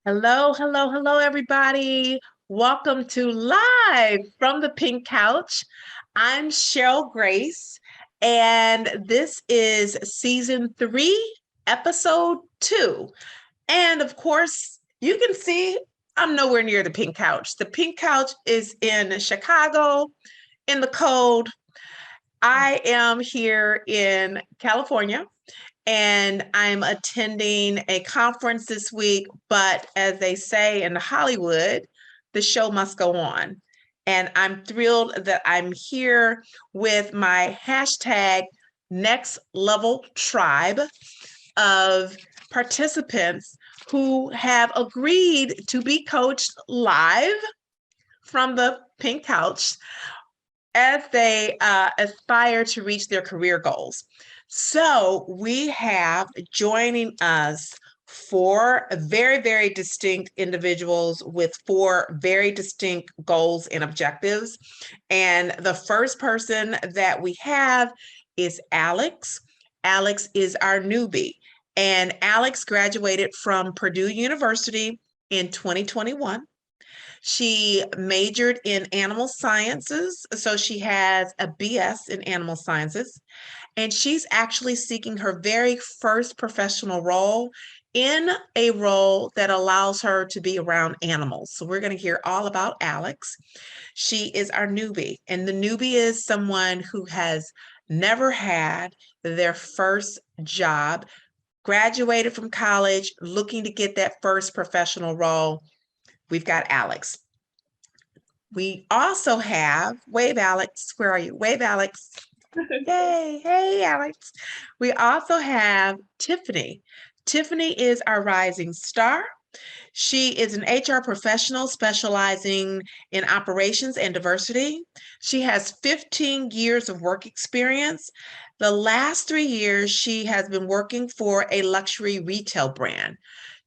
Hello, hello, hello, everybody. Welcome to Live from the Pink Couch. I'm Cheryl Grace, and this is season 3, episode 2. And of course, you can see I'm nowhere near the Pink Couch. The Pink Couch is in Chicago in the cold. I am here in California and I'm attending a conference this week. But as they say in Hollywood, the show must go on. And I'm thrilled that I'm here with my hashtag next level tribe of participants who have agreed to be coached live from the pink couch as they aspire to reach their career goals. So we have joining us four very, very distinct individuals with four very distinct goals and objectives. And the first person that we have is Alex. Alex is our newbie. And Alex graduated from Purdue University in 2021. She majored in animal sciences, so she has a BS in animal sciences, and she's actually seeking her very first professional role in a role that allows her to be around animals. So we're going to hear all about Alex. She is our newbie, and the newbie is someone who has never had their first job, graduated from college, looking to get that first professional role. We've got Alex. We also have, wave Alex, where are you? Wave Alex. Yay, hey Alex. We also have Tiffany. Tiffany is our rising star. She is an HR professional specializing in operations and diversity. She has 15 years of work experience. The last 3 years, she has been working for a luxury retail brand.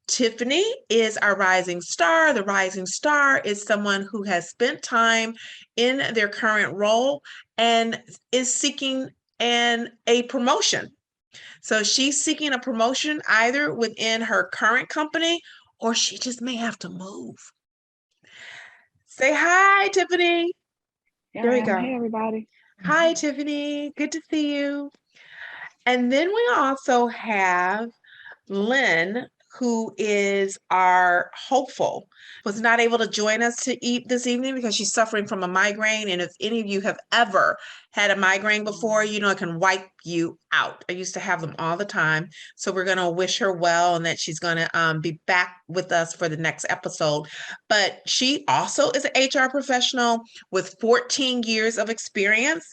Tiffany is our rising star. The rising star is someone who has spent time in their current role and is seeking a promotion. So she's seeking a promotion either within her current company or she just may have to move. Say hi, Tiffany. Here There I we am. go. Hey, everybody. Hi, Tiffany. Good to see you. And then we also have Lynn, who is our hopeful, was not able to join us to eat this evening because she's suffering from a migraine. And if any of you have ever had a migraine before, you know it can wipe you out. I used to have them all the time. So we're going to wish her well and that she's going to be back with us for the next episode. But she also is an HR professional with 14 years of experience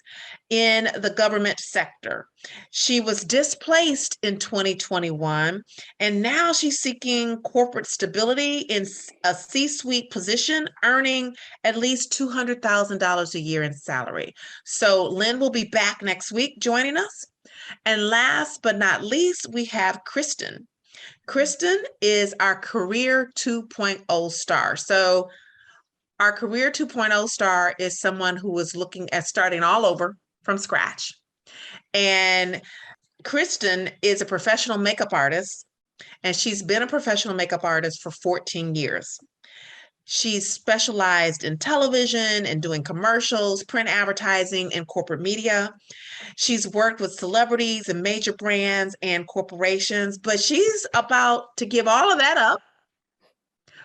in the government sector. She was displaced in 2021, and now she's seeking corporate stability in a C suite position, earning at least $200,000 a year in salary. So, Lynn will be back next week joining us. And last but not least, we have Kristen. Kristen is our Career 2.0 star. So, our Career 2.0 star is someone who is looking at starting all over from scratch. And Kristen is a professional makeup artist, and she's been a professional makeup artist for 14 years. She's specialized in television and doing commercials, print advertising, and corporate media. She's worked with celebrities and major brands and corporations, but she's about to give all of that up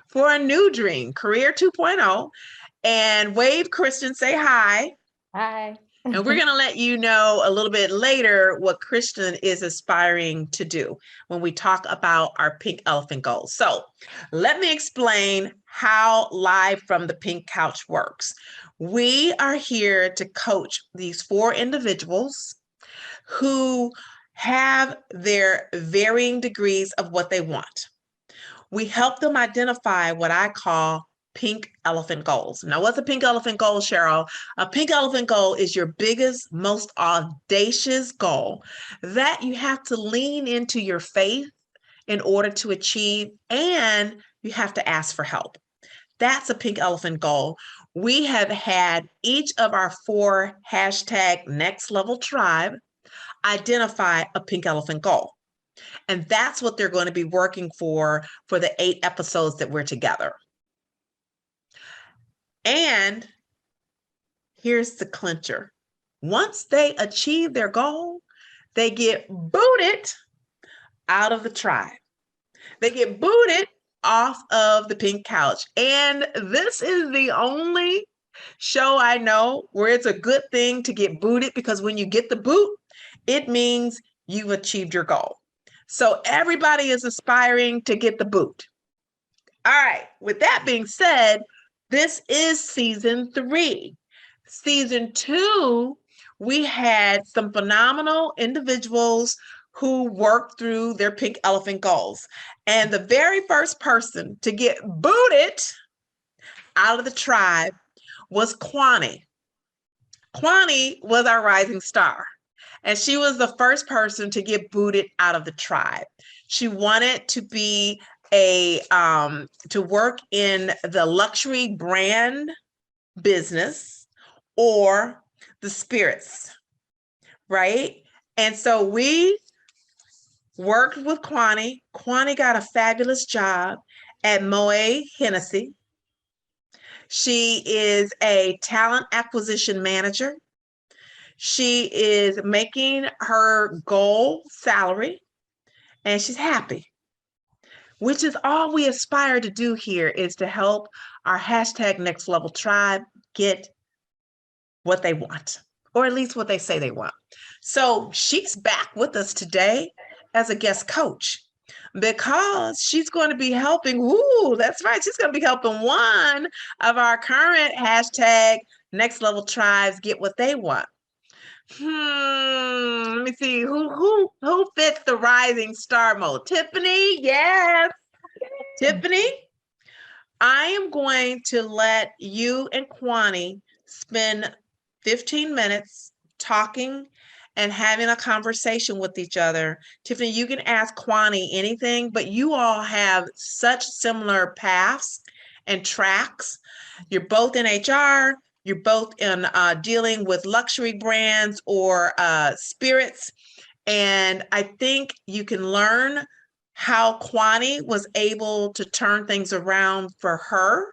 for a new dream, Career 2.0. And wave Kristen, say hi. Hi. And we're going to let you know a little bit later what Kristen is aspiring to do when we talk about our pink elephant goals. So let me explain how Live from the Pink Couch works. We are here to coach these four individuals who have their varying degrees of what they want. We help them identify what I call pink elephant goals. Now, what's a pink elephant goal, Cheryl? A pink elephant goal is your biggest, most audacious goal that you have to lean into your faith in order to achieve, and you have to ask for help. That's a pink elephant goal. We have had each of our four hashtag next level tribe identify a pink elephant goal. And that's what they're going to be working for the 8 episodes that we're together. And here's the clincher. Once they achieve their goal, they get booted out of the tribe. They get booted off of the pink couch. And this is the only show I know where it's a good thing to get booted, because when you get the boot, it means you've achieved your goal. So everybody is aspiring to get the boot. All right. With that being said, this is season 3. Season 2, we had some phenomenal individuals who worked through their pink elephant goals. And the very first person to get booted out of the tribe was Kwani. Kwani was our rising star, and she was the first person to get booted out of the tribe. She wanted to be to work in the luxury brand business or the spirits, right? And so we worked with Kwani. Kwani got a fabulous job at Moet Hennessy. She is a talent acquisition manager. She is making her goal salary, and she's happy, which is all we aspire to do here, is to help our hashtag next level tribe get what they want, or at least what they say they want. So she's back with us today as a guest coach, because she's going to be helping. Ooh, that's right. She's going to be helping one of our current hashtag next level tribes get what they want. Let me see who fits the rising star mode. Tiffany, yes. Tiffany, I am going to let you and Kwani spend 15 minutes talking and having a conversation with each other. Tiffany, you can ask Kwani anything, but you all have such similar paths and tracks. You're both in HR. You're both in dealing with luxury brands or spirits. And I think you can learn how Kwani was able to turn things around for her.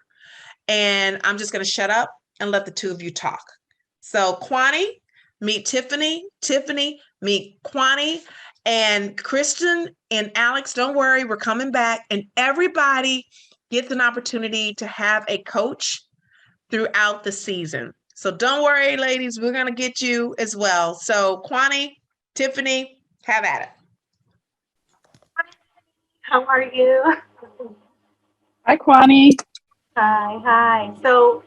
And I'm just going to shut up and let the two of you talk. So Kwani, meet Tiffany. Tiffany, meet Kwani. And Kristen and Alex, don't worry, we're coming back. And everybody gets an opportunity to have a coach throughout the season. So don't worry, ladies, we're going to get you as well. So Kwani, Tiffany, have at it. How are you? Hi, Kwani. Hi. So,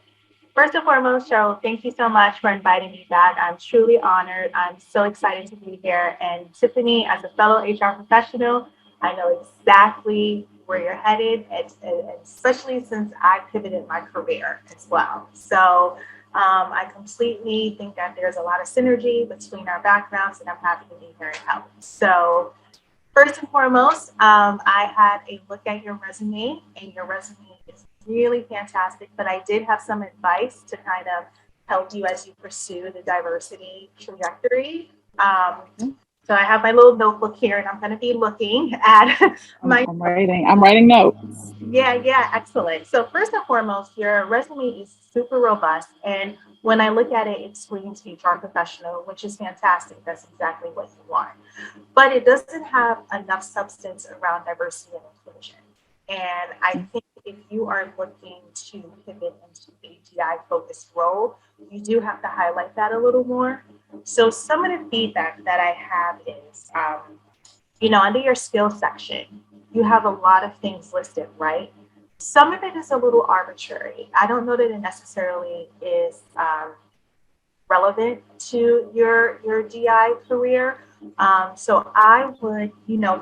first and foremost, Cheryl, thank you so much for inviting me back. I'm truly honored. I'm so excited to be here. And Tiffany, as a fellow HR professional, I know exactly where you're headed, and especially since I pivoted my career as well. So, I completely think that there's a lot of synergy between our backgrounds, and I'm happy to be here and help. So, first and foremost, I had a look at your resume, and your resume is really fantastic. But I did have some advice to kind of help you as you pursue the diversity trajectory. So I have my little notebook here, and I'm going to be looking at my. I'm writing notes. Yeah, excellent. So first and foremost, your resume is super robust, and when I look at it, it screams HR professional, which is fantastic. That's exactly what you want. But it doesn't have enough substance around diversity and inclusion. And I think if you are looking to pivot into a DI focused role, you do have to highlight that a little more. So some of the feedback that I have is, under your skills section, you have a lot of things listed, right? Some of it is a little arbitrary. I don't know that it necessarily is relevant to your DI career. So I would,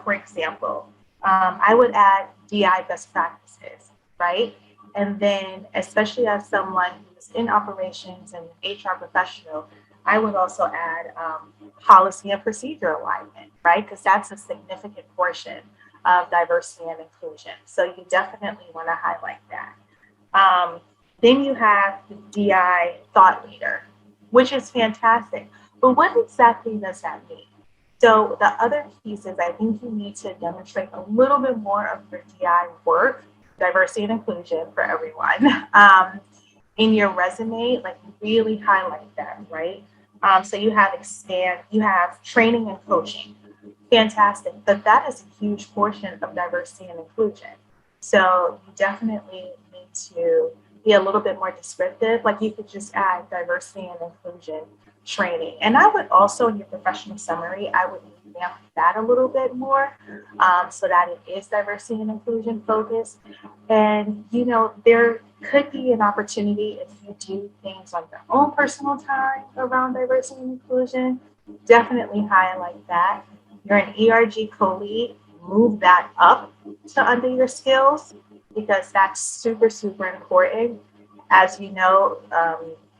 for example, I would add DI best practices, right? And then, especially as someone who's in operations and HR professional, I would also add policy and procedure alignment, right? Because that's a significant portion of diversity and inclusion. So you definitely want to highlight that. Then you have the DI thought leader, which is fantastic. But what exactly does that mean? So the other piece is I think you need to demonstrate a little bit more of your DI work, diversity and inclusion for everyone, in your resume, like really highlight that, right? So you have training and coaching. Fantastic. But that is a huge portion of diversity and inclusion. So you definitely need to be a little bit more descriptive. Like you could just add diversity and inclusion training. And I would also, in your professional summary, I would revamp that a little bit more, so that it is diversity and inclusion focused. And, there could be an opportunity if you do things on your own personal time around diversity and inclusion, definitely highlight that. You're an ERG co-lead, move that up to under your skills because that's super, super important. As you know,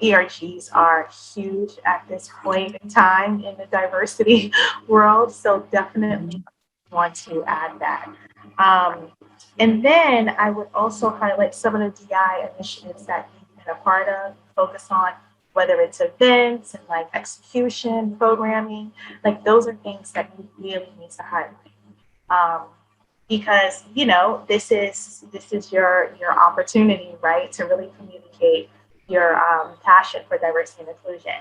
ERGs are huge at this point in time in the diversity world. So definitely want to add that. Um, and then I would also highlight some of the DI initiatives that you've been a part of, focus on whether it's events and like execution, programming, like those are things that you really need to highlight. Um, because this is your opportunity, right, to really communicate your passion for diversity and inclusion.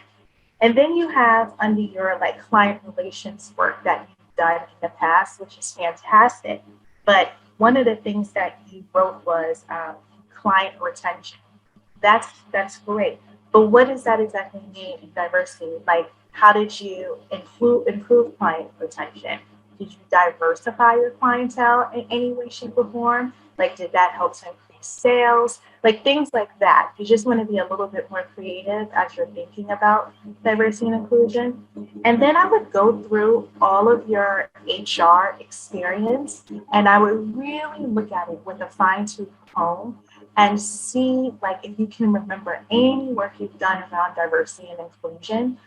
And then you have under your like client relations work that you've done in the past, which is fantastic. But one of the things that you wrote was client retention. That's great. But what does that exactly mean in diversity? Like, how did you improve client retention? Did you diversify your clientele in any way, shape, or form? Like, did that help to increase sales? Like things like that. You just want to be a little bit more creative as you're thinking about diversity and inclusion. And then I would go through all of your HR experience and I would really look at it with a fine tooth comb and see like if you can remember any work you've done around diversity and inclusion,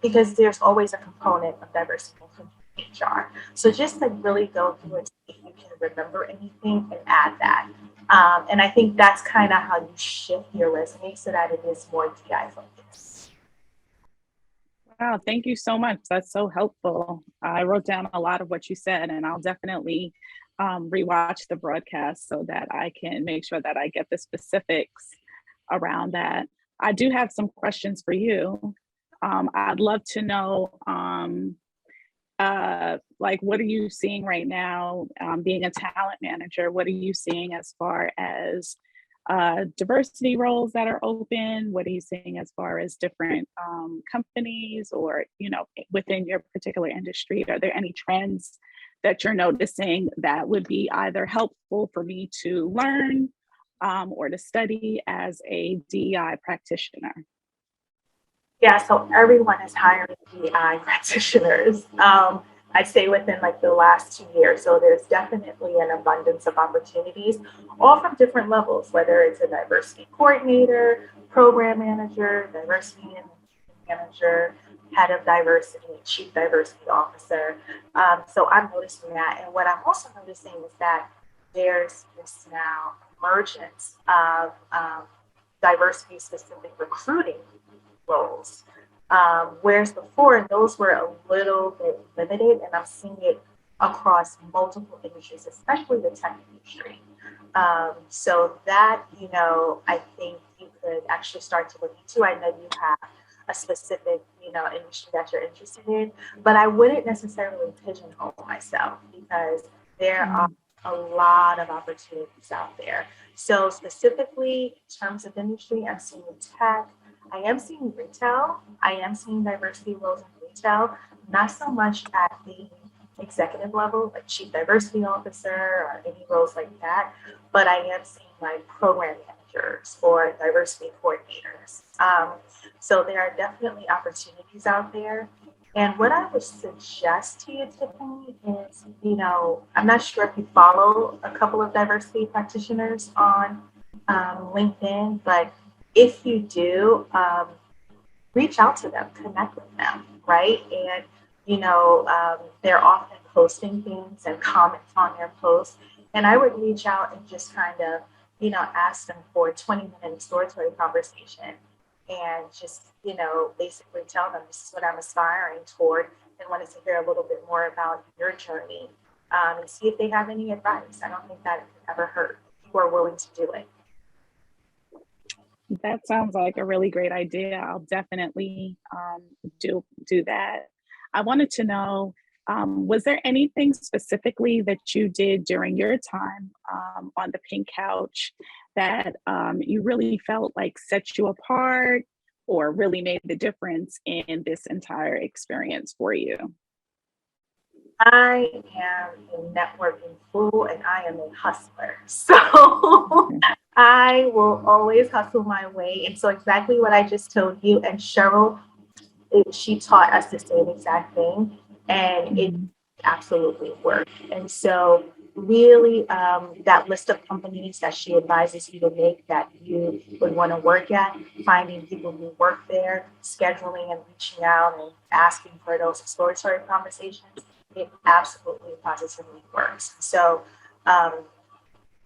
because there's always a component of diversity and inclusion in HR. So just like really go through it, see if you can remember anything and add that. And I think that's kind of how you shift your resume so that it is more DI focused. Wow, thank you so much. That's so helpful. I wrote down a lot of what you said, and I'll definitely rewatch the broadcast so that I can make sure that I get the specifics around that. I do have some questions for you. I'd love to know, like, what are you seeing right now, being a talent manager? What are you seeing as far as diversity roles that are open? What are you seeing as far as different companies or, within your particular industry? Are there any trends that you're noticing that would be either helpful for me to learn or to study as a DEI practitioner? Yeah, so everyone is hiring DI practitioners. I'd say within like the last 2 years. So there's definitely an abundance of opportunities, all from different levels, whether it's a diversity coordinator, program manager, diversity and manager, head of diversity, chief diversity officer. So I'm noticing that. And what I'm also noticing is that there's this now emergence of diversity specific recruiting roles. Whereas before, those were a little bit limited, and I'm seeing it across multiple industries, especially the tech industry. So that, I think you could actually start to look into. I know you have a specific, industry that you're interested in, but I wouldn't necessarily pigeonhole myself because there are a lot of opportunities out there. So specifically in terms of industry, I'm seeing tech, I am seeing retail. I am seeing diversity roles in retail, not so much at the executive level, like chief diversity officer or any roles like that, but I am seeing like program managers or diversity coordinators. So there are definitely opportunities out there. And what I would suggest to you, Tiffany, is, I'm not sure if you follow a couple of diversity practitioners on LinkedIn, but if you do, reach out to them, connect with them, right? And, they're often posting things and comments on their posts. And I would reach out and just kind of, ask them for a 20-minute exploratory conversation and just, basically tell them this is what I'm aspiring toward. and wanted to hear a little bit more about your journey, and see if they have any advice. I don't think that it could ever hurt if you are willing to do it. That sounds like a really great idea. I'll definitely do that. I wanted to know, was there anything specifically that you did during your time on the Pink Couch that you really felt like set you apart or really made the difference in this entire experience for you? I am a networking fool and I am a hustler. So I will always hustle my way. And so exactly what I just told you and Cheryl, she taught us the same exact thing. And it Mhm. absolutely worked. And so really that list of companies that she advises you to make that you would want to work at, finding people who work there, scheduling and reaching out and asking for those exploratory conversations, it absolutely positively works. So um,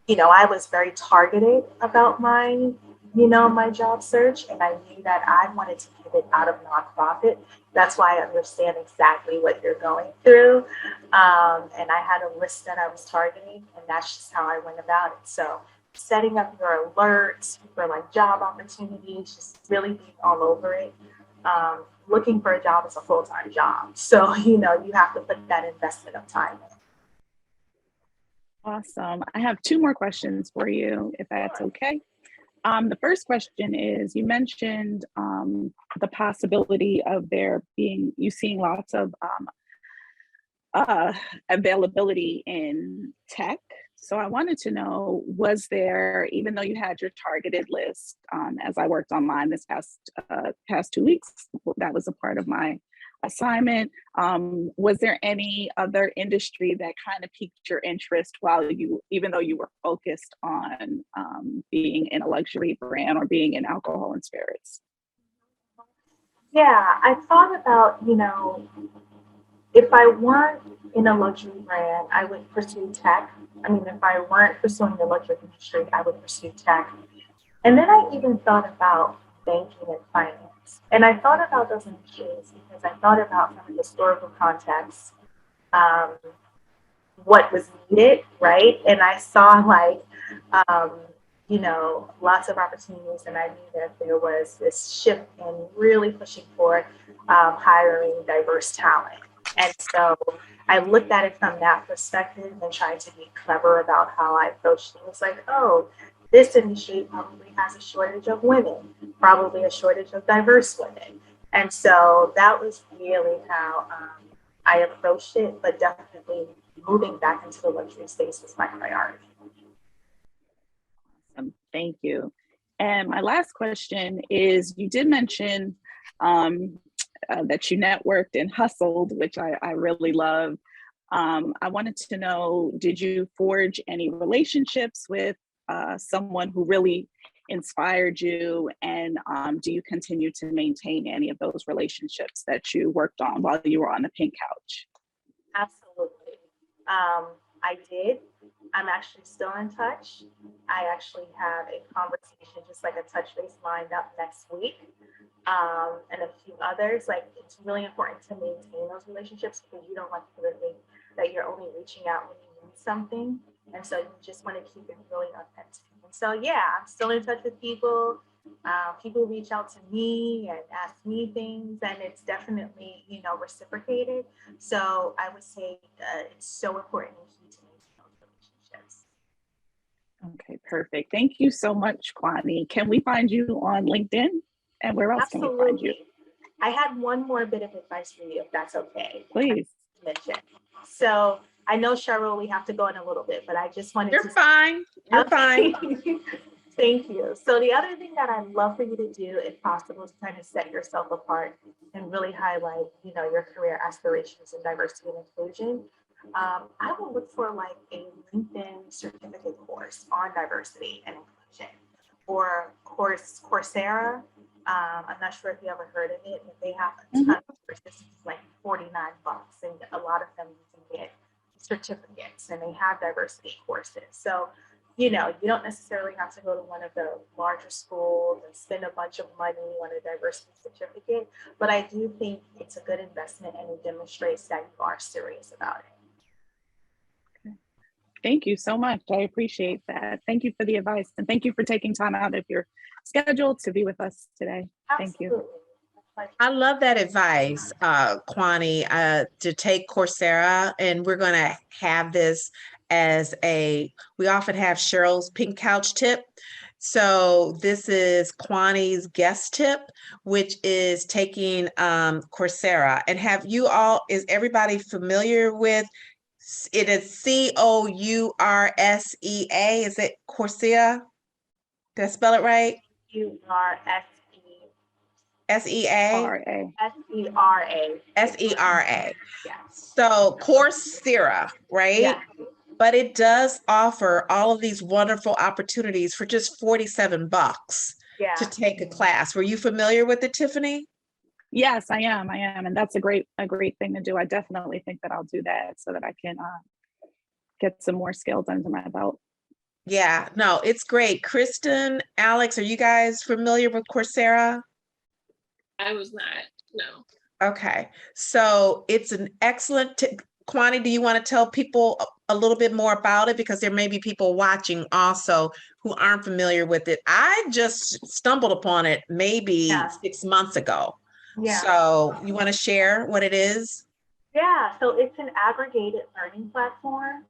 I was very targeted about my job search, and I knew that I wanted to pivot out of nonprofit. That's why I understand exactly what you're going through. And I had a list that I was targeting, and that's just how I went about it. So setting up your alerts for like job opportunities, just really being all over it. Looking for a job is a full-time job. So, you have to put that investment of time in. Awesome. I have two more questions for you, if that's okay. The first question is, you mentioned the possibility of you seeing lots of uh, availability in tech. So I wanted to know, was there, even though you had your targeted list, as I worked on mine this past 2 weeks, that was a part of my assignment. Was there any other industry that kind of piqued your interest even though you were focused on being in a luxury brand or being in alcohol and spirits? Yeah, I thought about, if I weren't in a luxury brand, I would pursue tech. I mean, if I weren't pursuing the luxury industry, I would pursue tech. And then I even thought about banking and finance. And I thought about those industries because I thought about from a historical context, um, what was needed, right? And I saw um, lots of opportunities, and I knew that there was this shift in really pushing for hiring diverse talent. And so I looked at it from that perspective and tried to be clever about how I approached it. It was like, oh, this industry probably has a shortage of women, probably a shortage of diverse women. And so that was really how I approached it, but definitely moving back into the luxury space was my priority. Thank you. And my last question is, you did mention um, that you networked and hustled, which I really love. I wanted to know, did you forge any relationships with someone who really inspired you? And do you continue to maintain any of those relationships that you worked on while you were on the Pink Couch? Absolutely. I did. I'm actually still in touch. I actually have a conversation, just like a touch base lined up next week, and a few others. Like, it's really important to maintain those relationships because you don't want people to think that you're only reaching out when you need something. And so you just want to keep it really authentic. And so, yeah, I'm still in touch with people. People reach out to me and ask me things, and it's definitely, reciprocated. So I would say it's so important and key to maintain those relationships. Okay, perfect. Thank you so much, Kwani. Can we find you on LinkedIn? And where else can we find you? Absolutely. I had one more bit of advice for you, if that's okay. Please. Mention. So I know, Cheryl, we have to go in a little bit, but I just wanted You're to. fine. You're fine. Thank you. So the other thing that I'd love for you to do, if possible, is kind of set yourself apart and really highlight, your career aspirations in diversity and inclusion. I will look for like a LinkedIn certificate course on diversity and inclusion, or Coursera. I'm not sure if you ever heard of it, but they have a ton of courses. It's like $49, and a lot of them you can get certificates, and they have diversity courses. So you don't necessarily have to go to one of the larger schools and spend a bunch of money on a diversity certificate, but I do think it's a good investment and it demonstrates that you are serious about it. Thank you so much. I appreciate that. Thank you for the advice, and thank you for taking time out of your schedule to be with us today. Thank you. Absolutely. I love that advice, Kwani, to take Coursera, and we're going to have this as we often have Cheryl's Pink Couch tip. So this is Kwani's guest tip, which is taking Coursera. And is everybody familiar with it? Is Coursea? Is it Coursera? Did I spell it right? SEA? RA. SERA. SERA. Yeah. So Coursera, right? Yeah. But it does offer all of these wonderful opportunities for just $47 Yeah. to take a class. Were you familiar with it, Tiffany? Yes, I am. And that's a great thing to do. I definitely think that I'll do that so that I can get some more skills under my belt. Yeah, no, it's great. Kristen, Alex, are you guys familiar with Coursera? I was not, no. Okay, so it's an excellent Kwani, do you want to tell people a little bit more about it? Because there may be people watching also who aren't familiar with it. I just stumbled upon it maybe 6 months ago. Yeah. So you want to share what it is? Yeah, so it's an aggregated learning platform,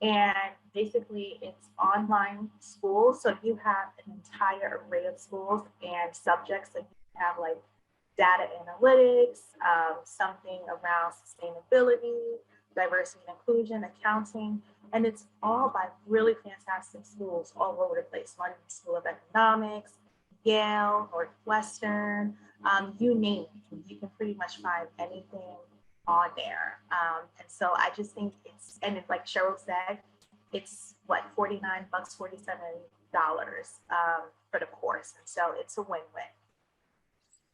and basically it's online schools. So you have an entire array of schools and subjects. So you have like data analytics, something around sustainability, diversity and inclusion, accounting, and it's all by really fantastic schools all over the place. London School of Economics, Yale, Northwestern, you name it. You can pretty much find anything on there. And so I just think it's like Cheryl said, it's what, $49, $47 for the course. And so it's a win-win.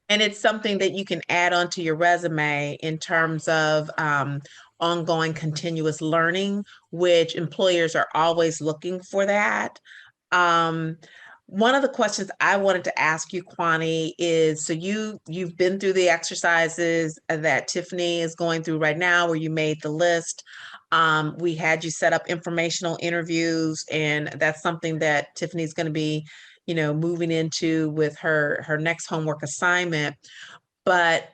And it's something that you can add onto your resume in terms of ongoing continuous learning, which employers are always looking for that. One of the questions I wanted to ask you, Kwani, is so you've been through the exercises that Tiffany is going through right now, where you made the list. We had you set up informational interviews, and that's something that Tiffany's going to be moving into with her next homework assignment. But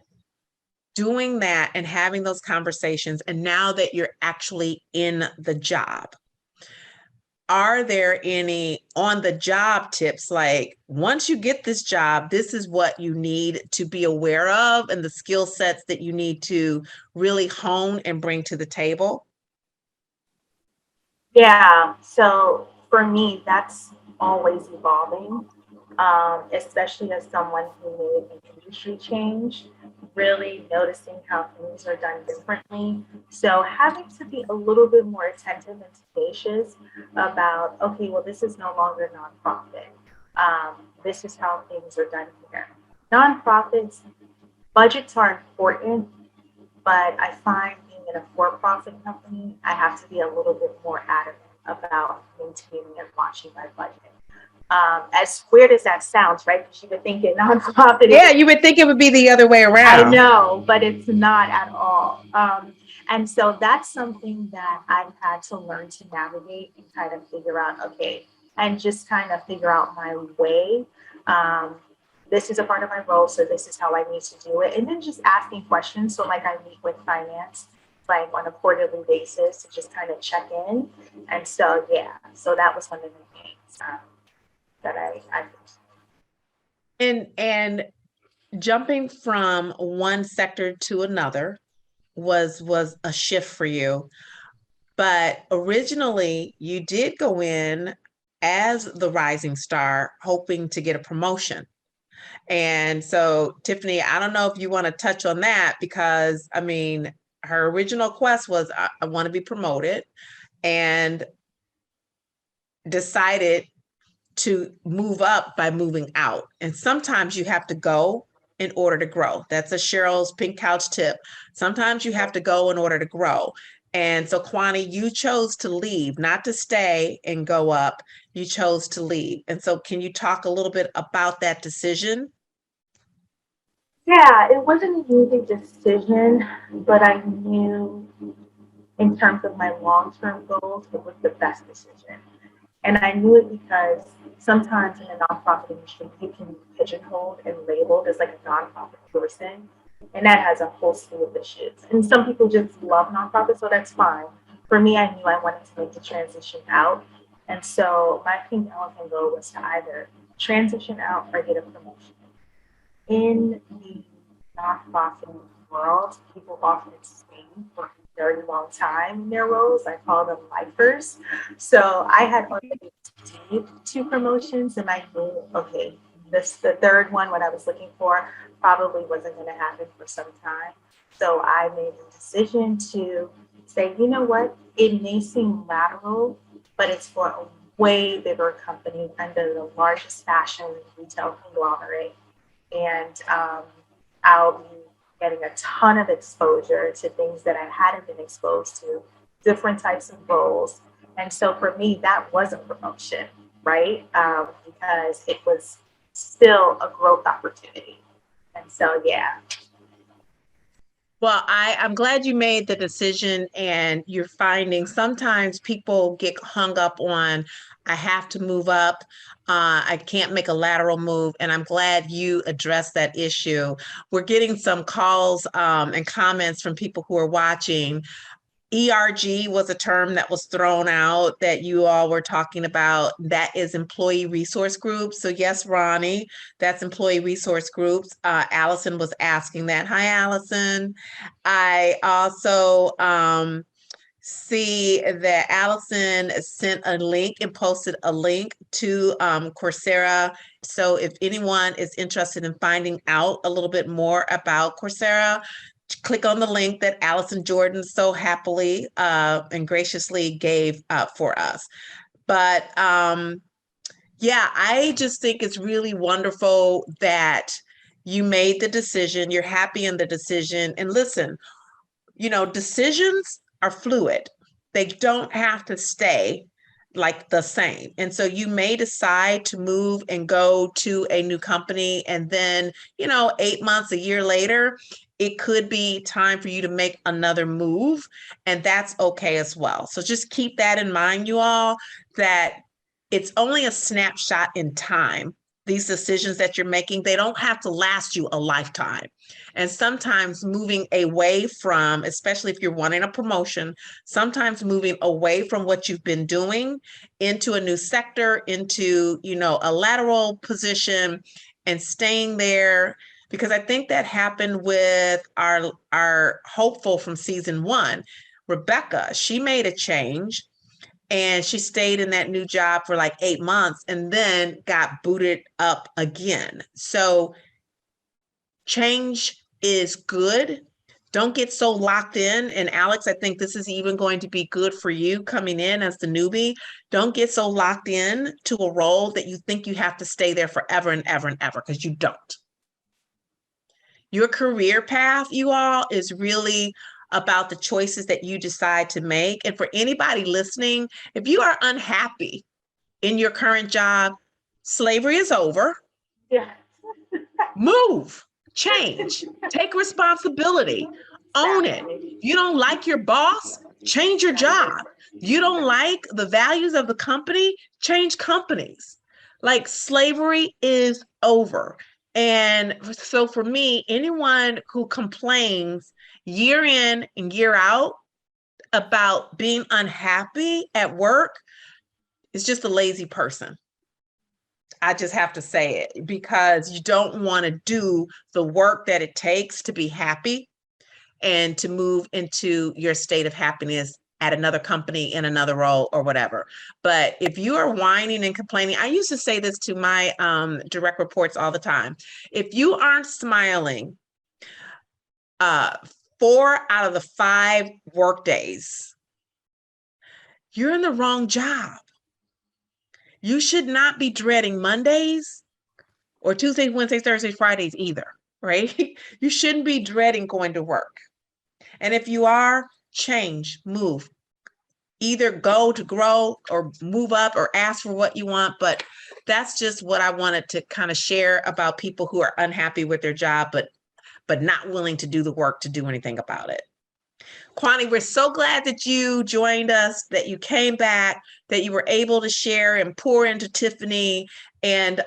doing that and having those conversations, and now that you're actually in the job, are there any on the job tips? Like, once you get this job, this is what you need to be aware of and the skill sets that you need to really hone and bring to the table? Yeah, so for me, that's always evolving, especially as someone who made an industry change, really noticing how things are done differently. So having to be a little bit more attentive and tenacious about, okay, well, this is no longer nonprofit. This is how things are done here. Nonprofits, budgets are important, but I find being in a for-profit company, I have to be a little bit more adamant about maintaining and watching my budget. As weird as that sounds, right? Because you would think it nonprofit. Yeah, you would think it would be the other way around. I know, but it's not at all. And so that's something that I've had to learn to navigate and kind of figure out, okay, and just kind of figure out my way. This is a part of my role, so this is how I need to do it. And then just asking questions. So like I meet with finance like on a quarterly basis to just kind of check in. And so, yeah, so that was one of the things that I And jumping from one sector to another was a shift for you. But originally you did go in as the rising star, hoping to get a promotion. And so, Tiffany, I don't know if you want to touch on that, because I mean, her original quest was, I want to be promoted, and decided to move up by moving out. And sometimes you have to go in order to grow. That's a Cheryl's Pink Couch tip. Sometimes you have to go in order to grow. And so, Kwani, you chose to leave, not to stay and go up. You chose to leave. And so, can you talk a little bit about that decision? Yeah, it wasn't an easy decision, but I knew in terms of my long-term goals, it was the best decision. And I knew it because sometimes in the nonprofit industry, you can be pigeonholed and labeled as like a nonprofit person. And that has a whole slew of issues. And some people just love nonprofits, so that's fine. For me, I knew I wanted to make the transition out. And so my pink elephant goal was to either transition out or get a promotion. In the nonprofit world, people often stay for a very long time in their roles. I call them lifers. So I had already received two promotions, and I knew, okay, this the third one, what I was looking for, probably wasn't going to happen for some time. So I made the decision to say, you know what, it may seem lateral, but it's for a way bigger company under the largest fashion retail conglomerate, and I'll be getting a ton of exposure to things that I hadn't been exposed to, different types of roles. And so for me, that was a promotion, right? Because it was still a growth opportunity. And so, yeah. Well, I'm glad you made the decision, and you're finding sometimes people get hung up on, I have to move up. I can't make a lateral move. And I'm glad you addressed that issue. We're getting some calls and comments from people who are watching. ERG was a term that was thrown out that you all were talking about. That is employee resource groups. So yes, Ronnie, that's employee resource groups. Allison was asking that. Hi, Allison. I also see that Allison sent a link and posted a link to Coursera. So if anyone is interested in finding out a little bit more about Coursera, click on the link that Allison Jordan so happily and graciously gave for us. But yeah, I just think it's really wonderful that you made the decision. You're happy in the decision. And listen, decisions are fluid. They don't have to stay like the same. And so you may decide to move and go to a new company, and then, 8 months, a year later, it could be time for you to make another move, and that's okay as well. So just keep that in mind, you all, that it's only a snapshot in time. These decisions that you're making, they don't have to last you a lifetime. And sometimes moving away from, especially if you're wanting a promotion, sometimes moving away from what you've been doing into a new sector, into, a lateral position, and staying there. Because I think that happened with our hopeful from season 1, Rebecca. She made a change, and she stayed in that new job for like 8 months and then got booted up again. So change is good. Don't get so locked in. And Alex, I think this is even going to be good for you coming in as the newbie. Don't get so locked in to a role that you think you have to stay there forever and ever and ever, because you don't. Your career path, you all, is really about the choices that you decide to make. And for anybody listening, if you are unhappy in your current job, slavery is over. Yeah. Move, change, take responsibility, own it. You don't like your boss, change your job. You don't like the values of the company, change companies. Like, slavery is over. And so for me, anyone who complains year in and year out about being unhappy at work is just a lazy person. I just have to say it, because you don't want to do the work that it takes to be happy and to move into your state of happiness at another company, in another role, or whatever. But if you are whining and complaining, I used to say this to my direct reports all the time. If you aren't smiling 4 out of the 5 work days, you're in the wrong job. You should not be dreading Mondays or Tuesdays, Wednesdays, Thursdays, Fridays either, right? You shouldn't be dreading going to work. And if you are, change, move. Either go to grow or move up or ask for what you want. But that's just what I wanted to kind of share about people who are unhappy with their job, but not willing to do the work to do anything about it. Kwani, we're so glad that you joined us, that you came back, that you were able to share and pour into Tiffany. And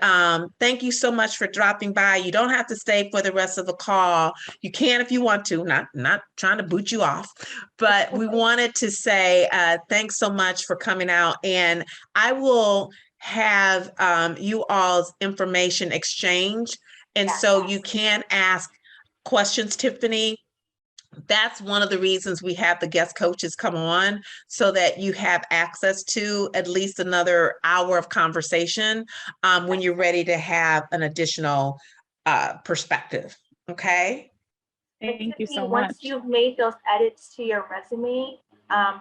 thank you so much for dropping by. You don't have to stay for the rest of the call. You can if you want to, not trying to boot you off, but we wanted to say thanks so much for coming out. And I will have you all's information exchanged. And so you can ask questions, Tiffany. That's one of the reasons we have the guest coaches come on, so that you have access to at least another hour of conversation when you're ready to have an additional perspective. Okay. Thank you so Once much. you've made those edits to your resume,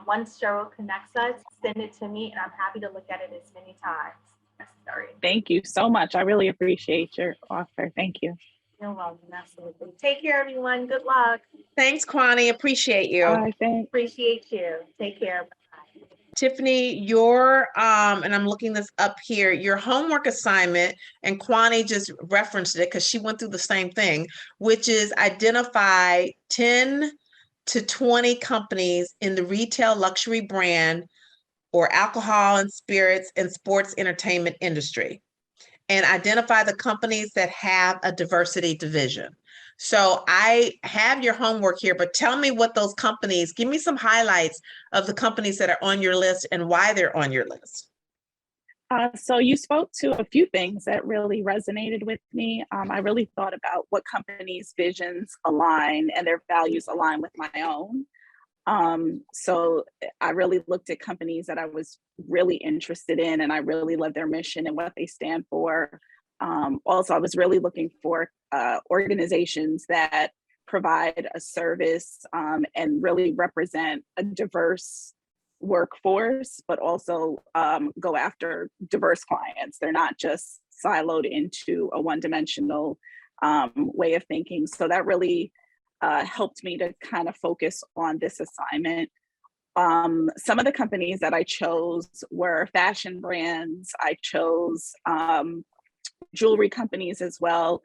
once Cheryl connects us, send it to me and I'm happy to look at it as many times as necessary. Thank you so much. I really appreciate your offer. Thank you. You're welcome. Absolutely. Take care, everyone. Good luck. Thanks, Kwani. Appreciate you. Thanks. Appreciate you. Take care. Bye. Tiffany, your and I'm looking this up here, your homework assignment, and Kwani just referenced it because she went through the same thing, which is identify 10 to 20 companies in the retail luxury brand or alcohol and spirits and sports entertainment industry, and identify the companies that have a diversity division. So I have your homework here, but tell me what those companies, give me some highlights of the companies that are on your list and why they're on your list. So you spoke to a few things that really resonated with me. I really thought about what companies' visions align and their values align with my own. So I really looked at companies that I was really interested in, and I really love their mission and what they stand for. Also, I was really looking for organizations that provide a service and really represent a diverse workforce, but also go after diverse clients. They're not just siloed into a one-dimensional way of thinking. So that really helped me to kind of focus on this assignment. Some of the companies that I chose were fashion brands. I chose jewelry companies as well,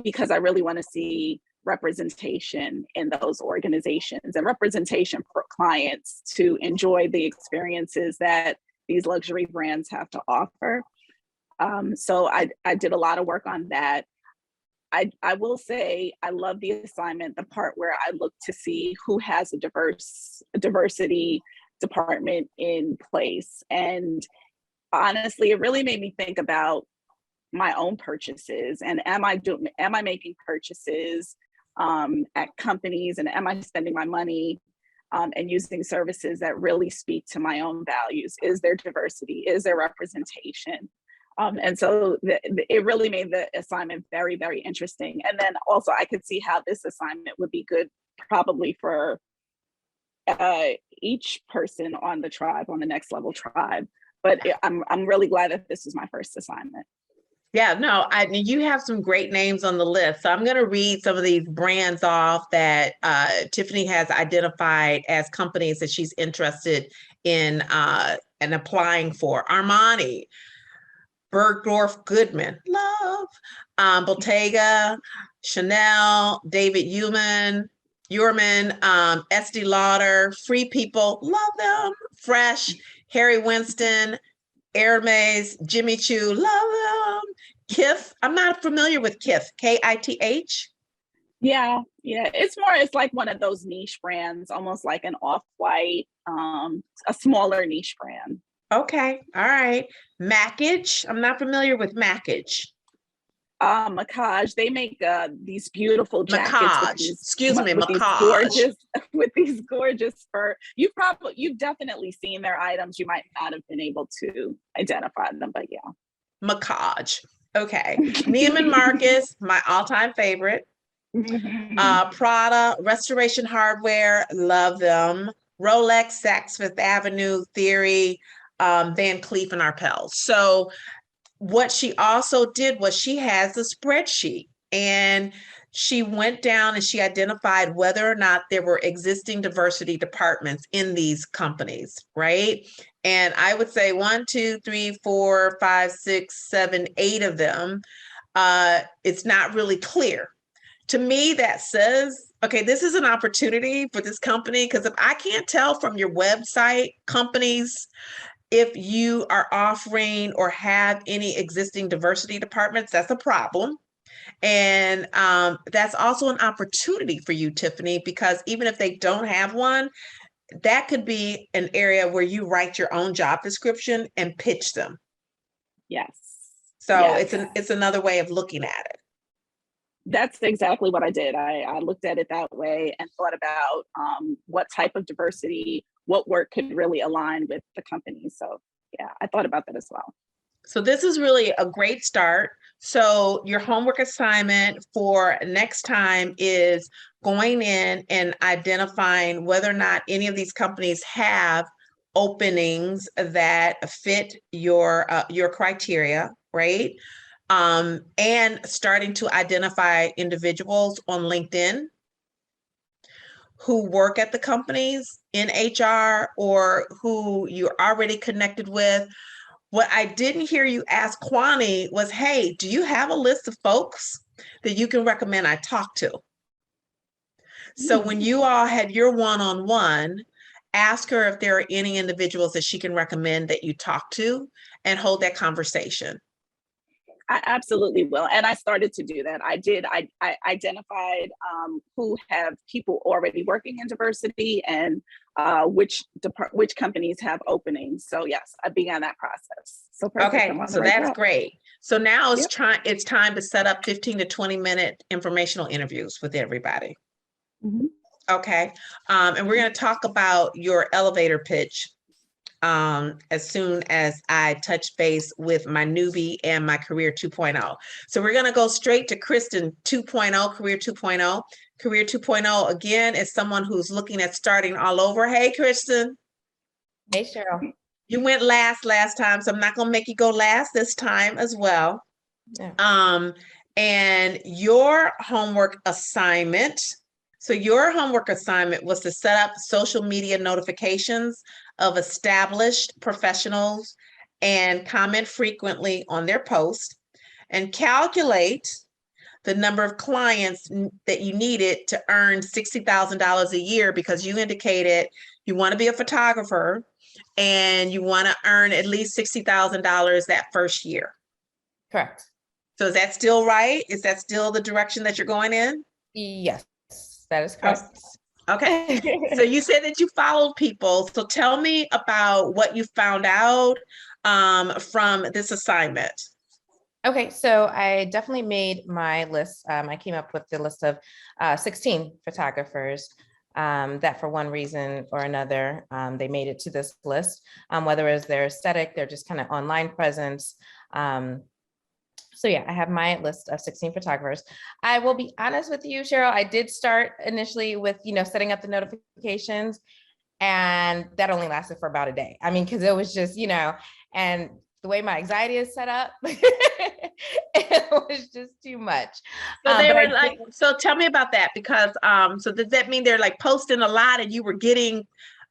because I really want to see representation in those organizations and representation for clients to enjoy the experiences that these luxury brands have to offer. So I did a lot of work on that. I will say I love the assignment, the part where I look to see who has a diversity department in place. And honestly, it really made me think about my own purchases, and am I making purchases at companies, and am I spending my money and using services that really speak to my own values? Is there diversity? Is there representation? And so it really made the assignment very, very interesting. And then also I could see how this assignment would be good probably for each person on the tribe, on the Next Level Tribe. But I'm really glad that this is my first assignment. Yeah, no, you have some great names on the list. So I'm going to read some of these brands off that Tiffany has identified as companies that she's interested in and applying for. Armani, Bergdorf Goodman, love, Bottega, Chanel, David Yurman, Estee Lauder, Free People, love them, Fresh, Harry Winston, Hermes, Jimmy Choo, love them. Kith, I'm not familiar with Kith, Kith. Yeah, it's like one of those niche brands, almost like an Off-White, a smaller niche brand. Okay, all right. Mackage, I'm not familiar with Mackage. Macaj, they make these beautiful jackets. Macaj. With these gorgeous fur. You've definitely seen their items. You might not have been able to identify them, but yeah. Macaj. Okay. Neiman Marcus, my all-time favorite. Prada, Restoration Hardware, love them. Rolex, Saks Fifth Avenue, Theory, Van Cleef and Arpels. So what she also did was she has a spreadsheet, and she went down and she identified whether or not there were existing diversity departments in these companies, right? And I would say 1, 2, 3, 4, 5, 6, 7, 8 of them, it's not really clear. To me, that says, okay, this is an opportunity for this company, because if I can't tell from your website, companies, if you are offering or have any existing diversity departments, that's a problem. And that's also an opportunity for you, Tiffany, because even if they don't have one, that could be an area where you write your own job description and pitch them. Yes. So Yes. it's another way of looking at it. That's exactly what I did. I looked at it that way and thought about what type of diversity, what work could really align with the company. So yeah, I thought about that as well. So this is really a great start. So your homework assignment for next time is going in and identifying whether or not any of these companies have openings that fit your criteria, right? And starting to identify individuals on LinkedIn who work at the companies in HR or who you're already connected with. What I didn't hear you ask Kwani was, hey, do you have a list of folks that you can recommend I talk to? So when you all had your one-on-one, ask her if there are any individuals that she can recommend that you talk to and hold that conversation. I absolutely will. And I started to do that. I identified who have people already working in diversity and which companies have openings. So yes, I began that process. So perfect. Okay, so that's great. So now it's time to set up 15 to 20-minute informational interviews with everybody. Mm-hmm. Okay, and we're going to talk about your elevator pitch as soon as I touch base with my newbie and my career 2.0. So we're going to go straight to Kristen 2.0, career 2.0. Career 2.0, again, is someone who's looking at starting all over. Hey, Kristen. Hey, Cheryl. You went last time, so I'm not going to make you go last this time as well. Yeah. And your homework assignment, was to set up social media notifications of established professionals and comment frequently on their posts and calculate the number of clients that you needed to earn $60,000 a year, because you indicated you want to be a photographer and you want to earn at least $60,000 that first year. Correct. So is that still right? Is that still the direction that you're going in? Yes, that is correct. Okay. So you said that you followed people. So tell me about what you found out from this assignment. Okay, so I definitely made my list. I came up with the list of 16 photographers that for one reason or another, they made it to this list, whether it was their aesthetic, their just kind of online presence. So yeah, I have my list of 16 photographers. I will be honest with you, Cheryl, I did start initially with, setting up the notifications, and that only lasted for about a day. I mean, because it was just, and the way my anxiety is set up, it was just too much. So they were like, so tell me about that, because so does that mean they're like posting a lot and you were getting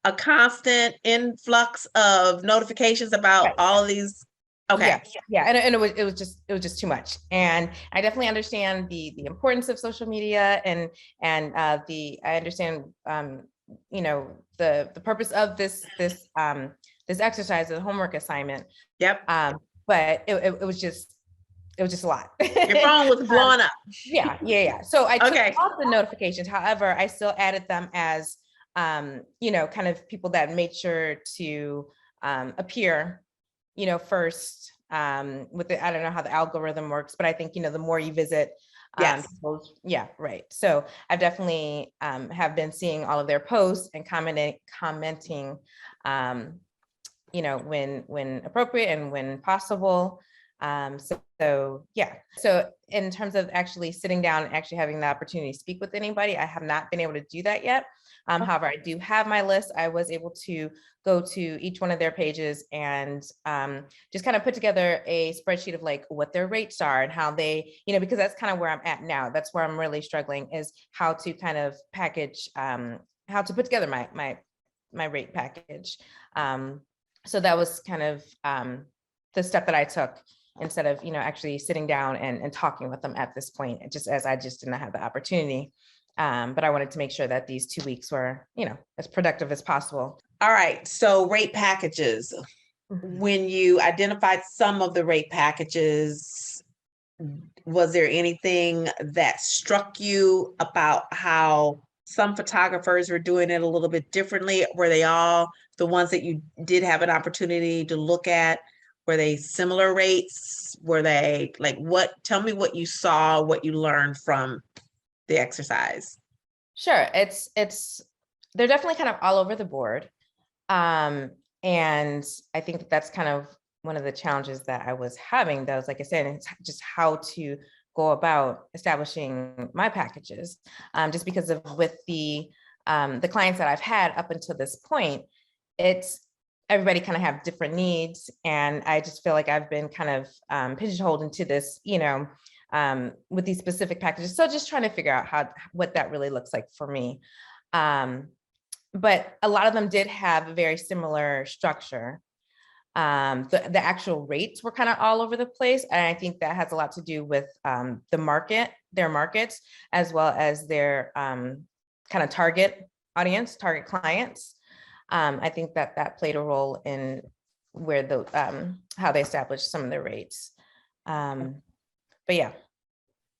a constant influx of notifications about all of these? Okay. Yeah. And it was just too much. And I definitely understand the importance of social media and I understand the purpose of this exercise, the homework assignment. Yep. But it was just a lot. Your phone was blowing up. Yeah. So I took off the notifications. However, I still added them as kind of people that made sure to appear first with the, I don't know how the algorithm works, but I think, the more you visit, yeah, right. So I've definitely have been seeing all of their posts and commenting, when appropriate and when possible. So yeah. So in terms of actually sitting down and actually having the opportunity to speak with anybody, I have not been able to do that yet. However, I do have my list. I was able to go to each one of their pages and just kind of put together a spreadsheet of like what their rates are and how they, because that's kind of where I'm at now. That's where I'm really struggling, is how to kind of package, how to put together my rate package. So that was kind of the step that I took, instead of, actually sitting down and talking with them at this point, just as I just did not have the opportunity. But I wanted to make sure that these 2 weeks were, as productive as possible. All right, so rate packages. When you identified some of the rate packages, was there anything that struck you about how some photographers were doing it a little bit differently? Were they all, the ones that you did have an opportunity to look at, were they similar rates? Were they like, tell me what you saw, what you learned from the exercise. Sure, they're definitely kind of all over the board. And I think that's kind of one of the challenges that I was having, that was, like I said, it's just how to go about establishing my packages. Just because of with the clients that I've had up until this point, it's everybody kind of have different needs. And I just feel like I've been kind of pigeonholed into this, with these specific packages. So just trying to figure out what that really looks like for me. But a lot of them did have a very similar structure. The actual rates were kind of all over the place. And I think that has a lot to do with their markets, as well as their kind of target audience, target clients. I think that played a role in where how they established some of their rates. But yeah.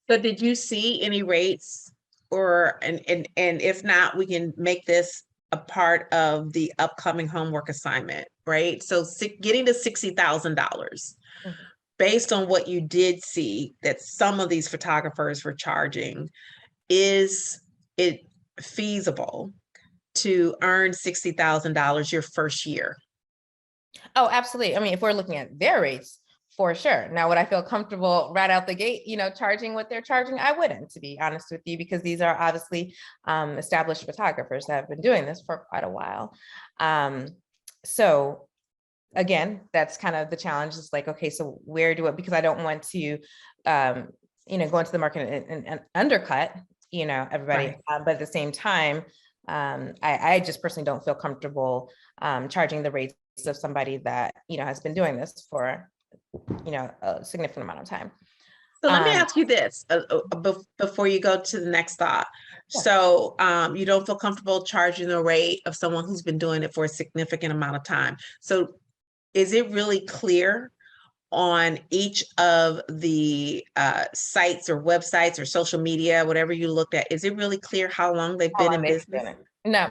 So did you see any rates, and if not, we can make this a part of the upcoming homework assignment, right? So getting to $60,000, based on what you did see that some of these photographers were charging, is it feasible to earn $60,000 your first year? Oh, absolutely. I mean, if we're looking at their rates, for sure. Now, would I feel comfortable right out the gate, charging what they're charging? I wouldn't, to be honest with you, because these are obviously established photographers that have been doing this for quite a while. So again, that's kind of the challenge. It's like, okay, so where do it, because I don't want to, go into the market and undercut, everybody. Right. But at the same time, I just personally don't feel comfortable charging the rates of somebody that, has been doing this for, a significant amount of time. So let me ask you this before you go to the next thought. Yeah. So you don't feel comfortable charging the rate of someone who's been doing it for a significant amount of time. So is it really clear on each of the sites or websites or social media, whatever you looked at, is it really clear how long they've been in business? No,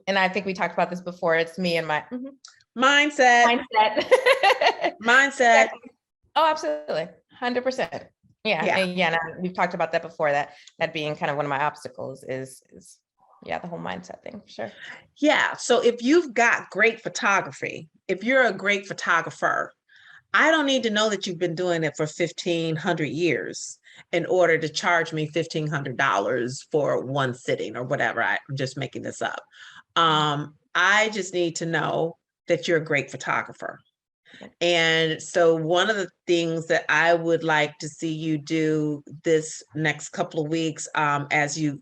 and I think we talked about this before. It's me and my mindset. Mindset. Oh, absolutely. 100%. Yeah. And we've talked about that before, that being kind of one of my obstacles is the whole mindset thing. Sure. Yeah. So if you've got great photography, if you're a great photographer, I don't need to know that you've been doing it for 1,500 years in order to charge me $1,500 for one sitting or whatever. I'm just making this up. I just need to know that you're a great photographer. And so one of the things that I would like to see you do this next couple of weeks, as you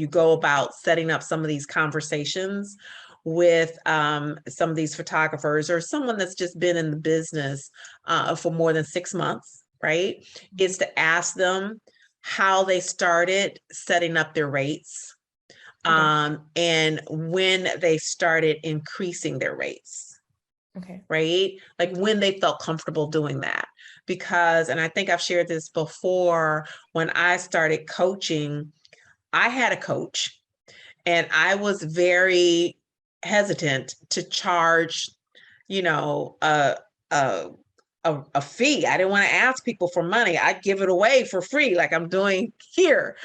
go about setting up some of these conversations with some of these photographers, or someone that's just been in the business for more than 6 months, right, is to ask them how they started setting up their rates, and when they started increasing their rates. Okay. Right? Like when they felt comfortable doing that. Because, and I think I've shared this before, when I started coaching, I had a coach and I was very hesitant to charge, a fee. I didn't want to ask people for money. I'd give it away for free, like I'm doing here.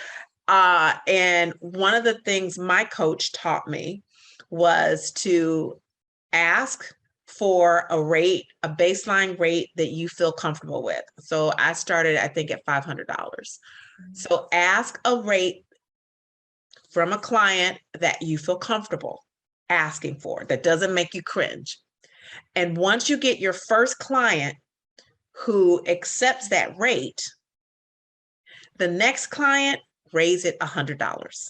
And one of the things my coach taught me was to ask for a rate, a baseline rate that you feel comfortable with. So I started, I think, at $500. So ask a rate from a client that you feel comfortable asking for, that doesn't make you cringe. And once you get your first client who accepts that rate, the next client, raise it $100.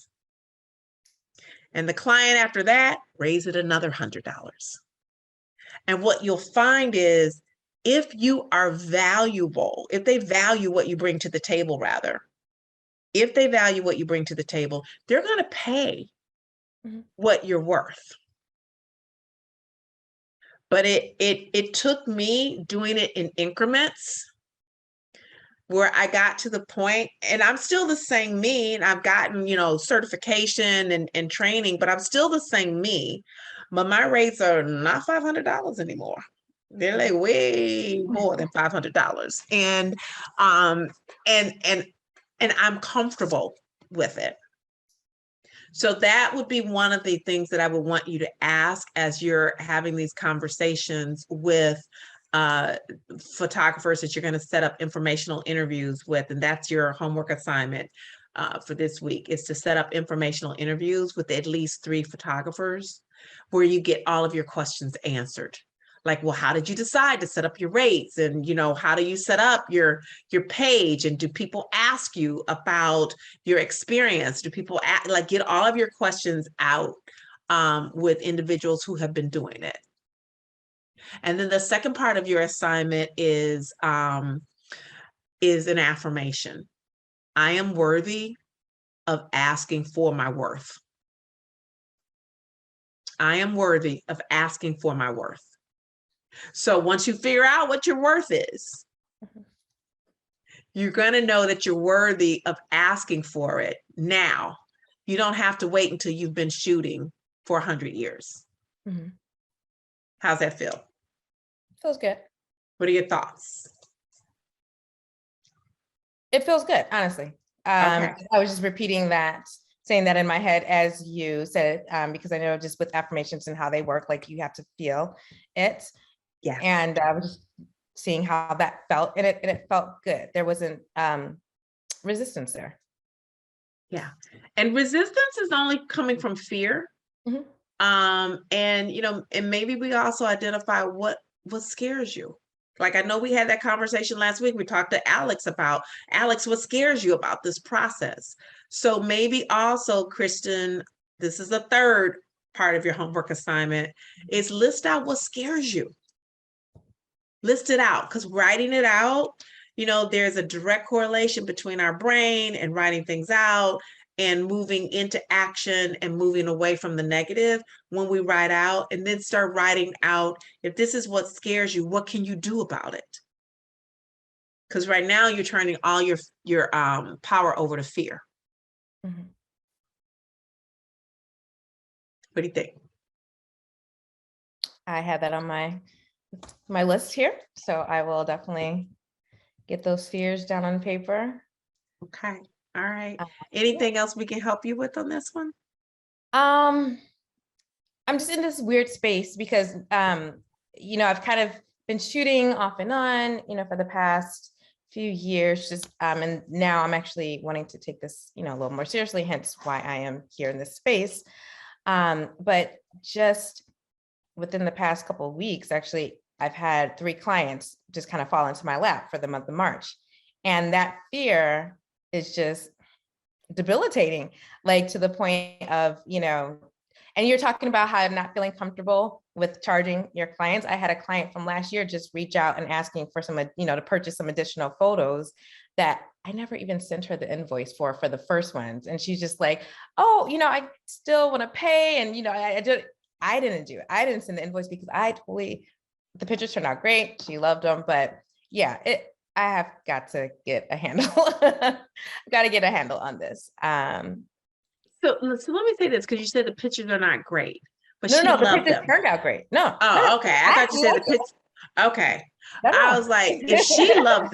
And the client after that, raise it another $100. And what you'll find is if you are valuable, if they value what you bring to the table, rather, if they value what you bring to the table, they're going to pay what you're worth. But it took me doing it in increments where I got to the point, and I'm still the same me, and I've gotten, certification and training, but I'm still the same me. But my rates are not $500 anymore. They're like way more than $500. And I'm comfortable with it. So that would be one of the things that I would want you to ask as you're having these conversations with photographers that you're going to set up informational interviews with. And that's your homework assignment for this week, is to set up informational interviews with at least 3 photographers where you get all of your questions answered. Like, well, how did you decide to set up your rates? And, how do you set up your page? And do people ask you about your experience? Do people get all of your questions out with individuals who have been doing it? And then the second part of your assignment is an affirmation. I am worthy of asking for my worth. I am worthy of asking for my worth. So once you figure out what your worth is, you're going to know that you're worthy of asking for it now. You don't have to wait until you've been shooting for 100 years. Mm-hmm. How's that feel? Feels good. What are your thoughts? It feels good, honestly. Okay. I was just repeating that, saying that in my head as you said it, because I know just with affirmations and how they work, like you have to feel it. Yeah. And I was just seeing how that felt, and it felt good. There wasn't resistance there. Yeah. And resistance is only coming from fear. Mm-hmm. And maybe we also identify what scares you. Like, I know we had that conversation last week. We talked to Alex about, what scares you about this process? So maybe also, Kristen, this is the third part of your homework assignment, is list out what scares you. List it out, because writing it out, there's a direct correlation between our brain and writing things out and moving into action and moving away from the negative when we write out, and then start writing out, if this is what scares you, what can you do about it? Because right now you're turning all your power over to fear. Mm-hmm. What do you think? I had that on my list here, so I will definitely get those fears down on paper. Okay. All right. Anything else we can help you with on this one? I'm just in this weird space because I've kind of been shooting off and on, for the past few years, just and now I'm actually wanting to take this, a little more seriously, hence why I am here in this space. But just within the past couple of weeks, actually, I've had 3 clients just kind of fall into my lap for the month of March. And that fear is just debilitating, like to the point of, and you're talking about how I'm not feeling comfortable with charging your clients. I had a client from last year just reach out and asking for some, to purchase some additional photos that I never even sent her the invoice for the first ones. And she's just like, oh, I still want to pay. And, I didn't do it. I didn't send the invoice because the pictures turned out great. She loved them, but yeah, I have got to get a handle. Got to get a handle on this. So let me say this, because you said the pictures are not great, but no, the pictures them. turned out great. No. Oh, okay. I thought you said the pictures. Okay. No. I was like, if she loved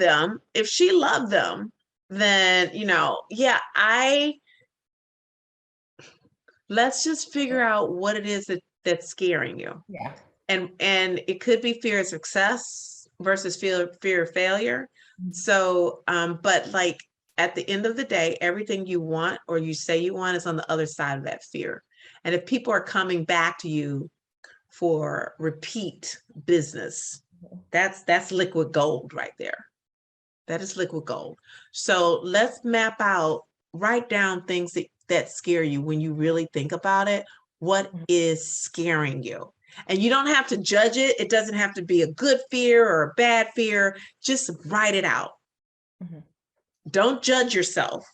them, then let's just figure out what it is that's scaring you. Yeah. and it could be fear of success versus fear of failure. So, but like at the end of the day, everything you want or you say you want is on the other side of that fear. And if people are coming back to you for repeat business, that's liquid gold right there. That is liquid gold. So let's map out, write down things that scare you when you really think about it. What is scaring you? And you don't have to judge it. It doesn't have to be a good fear or a bad fear. Just write it out. Don't judge yourself.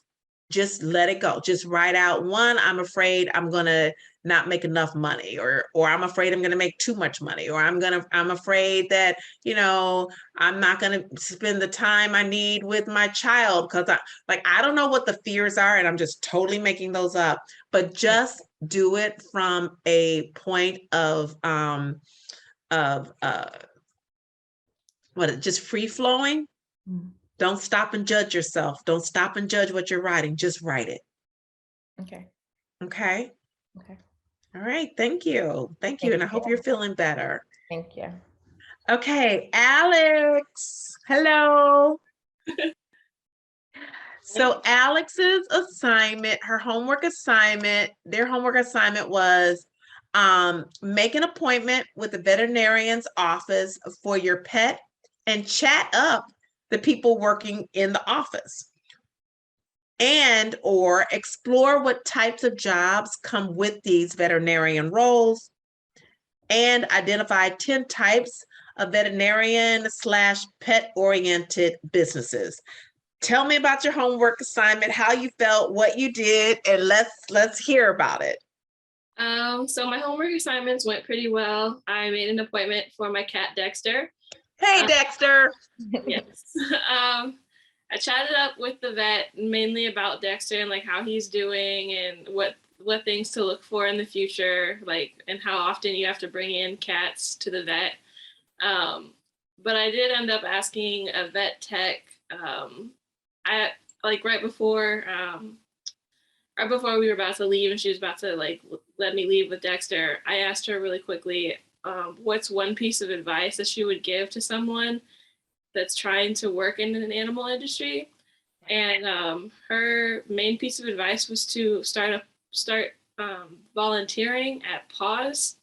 Just let it go. Just write out, one, I'm afraid I'm gonna not make enough money, or I'm afraid I'm gonna make too much money, or I'm afraid that, I'm not gonna spend the time I need with my child, because I don't know what the fears are, and I'm just totally making those up. But just do it from a point of just free flowing. Don't stop and judge yourself. Don't stop and judge what you're writing. Just write it. Okay. Okay. Okay. All right. Thank you. Thank you. And I hope you're feeling better. Thank you. Okay. Alex. Hello. So Alex's assignment, their homework assignment was make an appointment with the veterinarian's office for your pet and chat up the people working in the office, and or explore what types of jobs come with these veterinarian roles, and identify 10 types of veterinarian/pet oriented businesses. Tell me about your homework assignment, how you felt, what you did, and let's hear about it. So my homework assignments went pretty well. I made an appointment for my cat Dexter. Hey, Dexter. Yes. I chatted up with the vet mainly about Dexter and like how he's doing and what things to look for in the future, like, and how often you have to bring in cats to the vet. But I did end up asking a vet tech. I like right before we were about to leave and she was about to like let me leave with Dexter, I asked her really quickly, what's one piece of advice that she would give to someone that's trying to work in an animal industry. And her main piece of advice was to start volunteering at PAWS.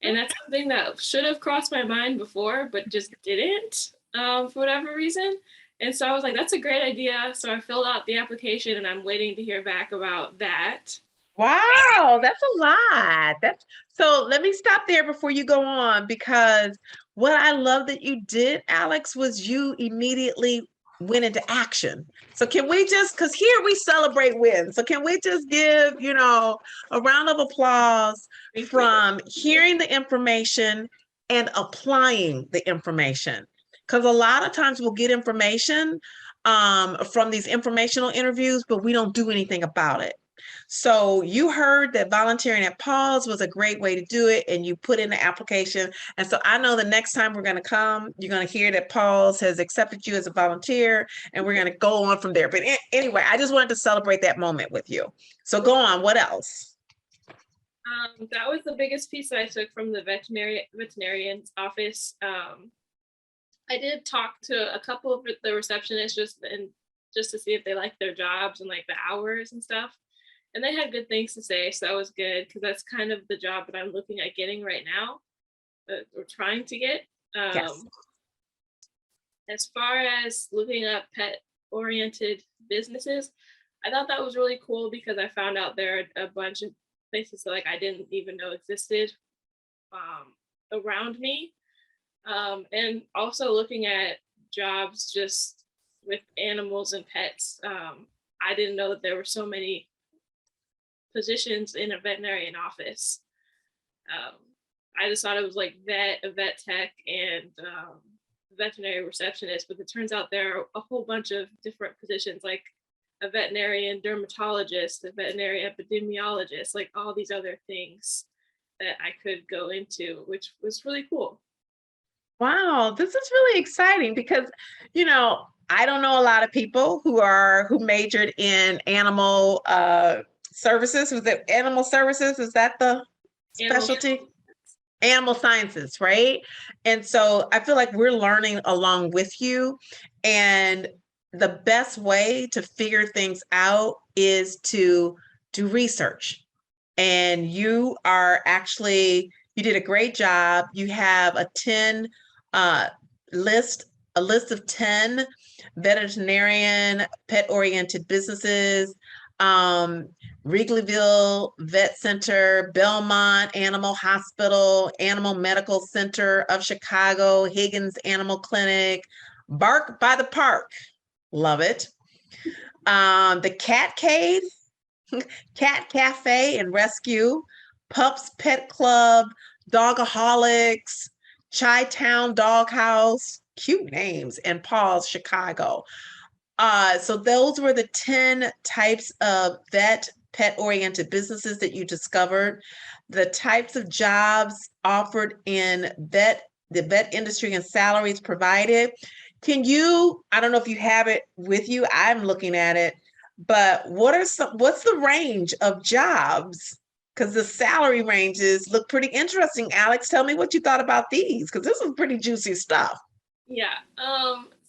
And that's something that should have crossed my mind before, but just didn't for whatever reason. And so I was like, that's a great idea. So I filled out the application and I'm waiting to hear back about that. Wow, that's a lot. So let me stop there before you go on, because what I love that you did, Alex, was you immediately went into action. So can we just, because here we celebrate wins. So can we just give, a round of applause from hearing the information and applying the information? Because a lot of times we'll get information from these informational interviews, but we don't do anything about it. So you heard that volunteering at PAWS was a great way to do it, and you put in the application. And so I know the next time we're going to come, you're going to hear that PAWS has accepted you as a volunteer, and we're going to go on from there. But anyway, I just wanted to celebrate that moment with you. So go on. What else? That was the biggest piece that I took from the veterinarian's office. I did talk to a couple of the receptionists just to see if they liked their jobs and like the hours and stuff. And they had good things to say, so that was good, because that's kind of the job that I'm looking at getting right now, or trying to get. Yes. As far as looking up pet-oriented businesses, I thought that was really cool because I found out there are a bunch of places that like I didn't even know existed around me. And also looking at jobs just with animals and pets. I didn't know that there were so many positions in a veterinarian office. I just thought it was like a vet tech, and veterinary receptionist, but it turns out there are a whole bunch of different positions, like a veterinarian dermatologist, a veterinary epidemiologist, like all these other things that I could go into, which was really cool. Wow, this is really exciting because, I don't know a lot of people who majored in animal services. Was it animal services? Is that the specialty? Animal sciences, right? And so I feel like we're learning along with you. And the best way to figure things out is to do research. And you did a great job. You have a 10 list of 10 veterinarian pet-oriented businesses, Wrigleyville Vet Center, Belmont Animal Hospital, Animal Medical Center of Chicago, Higgins Animal Clinic, Bark by the Park, love it. The Catcade, Cat Cafe and Rescue, Pups Pet Club, Dogaholics, Chi-Town Doghouse, cute names, and Paws Chicago. So those were the 10 types of pet-oriented businesses that you discovered, the types of jobs offered in the vet industry and salaries provided. I don't know if you have it with you, I'm looking at it, but what's the range of jobs? Because the salary ranges look pretty interesting. Alex, tell me what you thought about these, because this is pretty juicy stuff. Yeah.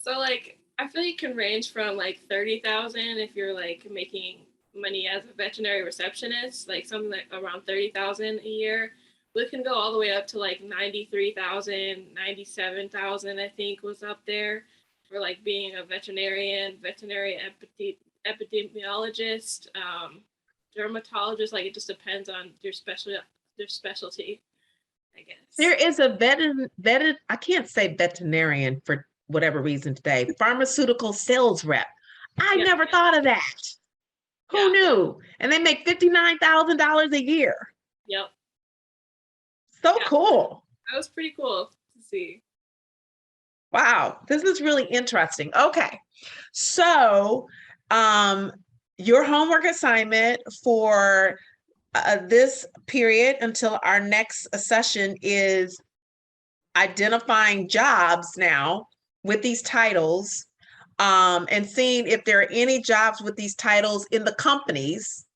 So like, I feel like it can range from like 30,000 if you're like making money as a veterinary receptionist, like something like around 30,000 a year. But it can go all the way up to like 93,000, 97,000, I think was up there for like being a veterinary epidemiologist, dermatologist. Like it just depends on their specialty, I guess. There is a I can't say veterinarian for whatever reason today, pharmaceutical sales rep. I never thought of that. Who knew? And they make $59,000 a year. Yep. So cool. That was pretty cool to see. Wow, this is really interesting. Okay, so your homework assignment for this period until our next session is identifying jobs now with these titles, and seeing if there are any jobs with these titles in the companies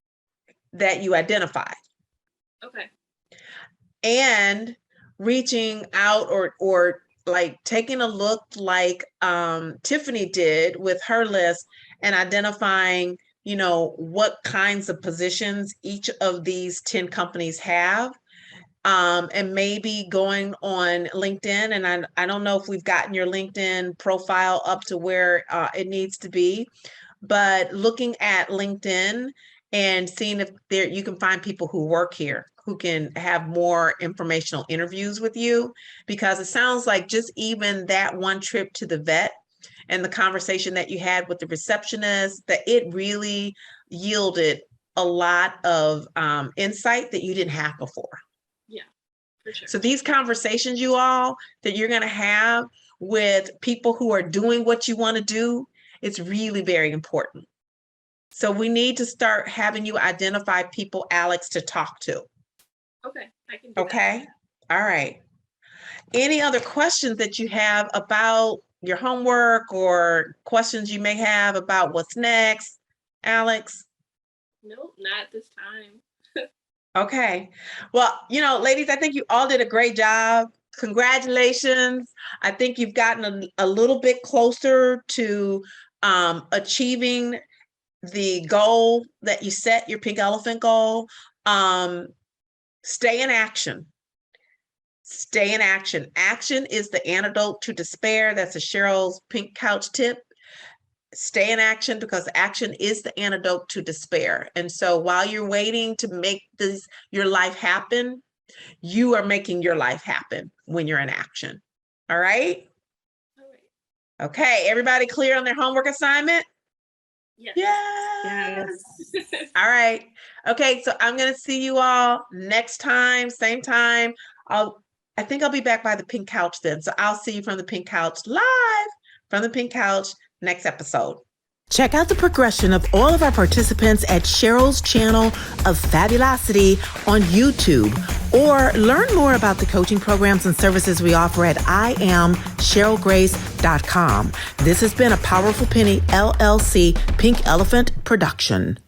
that you identified. Okay. And reaching out or like taking a look like Tiffany did with her list and identifying, what kinds of positions each of these 10 companies have. And maybe going on LinkedIn, and I don't know if we've gotten your LinkedIn profile up to where it needs to be, but looking at LinkedIn and seeing if you can find people who work here who can have more informational interviews with you, because it sounds like just even that one trip to the vet and the conversation that you had with the receptionist, that it really yielded a lot of insight that you didn't have before. Yeah, for sure. So these conversations, you all, that you're going to have with people who are doing what you want to do, it's really very important. So we need to start having you identify people, Alex, to talk to. Okay, I can do that. Okay, all right. Any other questions that you have about your homework or questions you may have about what's next, Alex? Nope, not at this time. Okay. Well, ladies, I think you all did a great job. Congratulations. I think you've gotten a little bit closer to achieving the goal that you set, your Pink Elephant goal. Stay in action. Stay in action. Action is the antidote to despair. That's a Cheryl's Pink Couch tip. Stay in action, because action is the antidote to despair. And so while you're waiting to make your life happen, you are making your life happen when you're in action. All right? All right. Okay, everybody clear on their homework assignment? Yes. Yes. All right. Okay, so I'm going to see you all next time, same time. I think I'll be back by the Pink Couch then. So I'll see you from the Pink Couch, live from the Pink Couch, next episode. Check out the progression of all of our participants at Cheryl's channel of Fabulosity on YouTube, or learn more about the coaching programs and services we offer at IamCherylGrace.com. This has been a Powerful Penny LLC Pink Elephant production.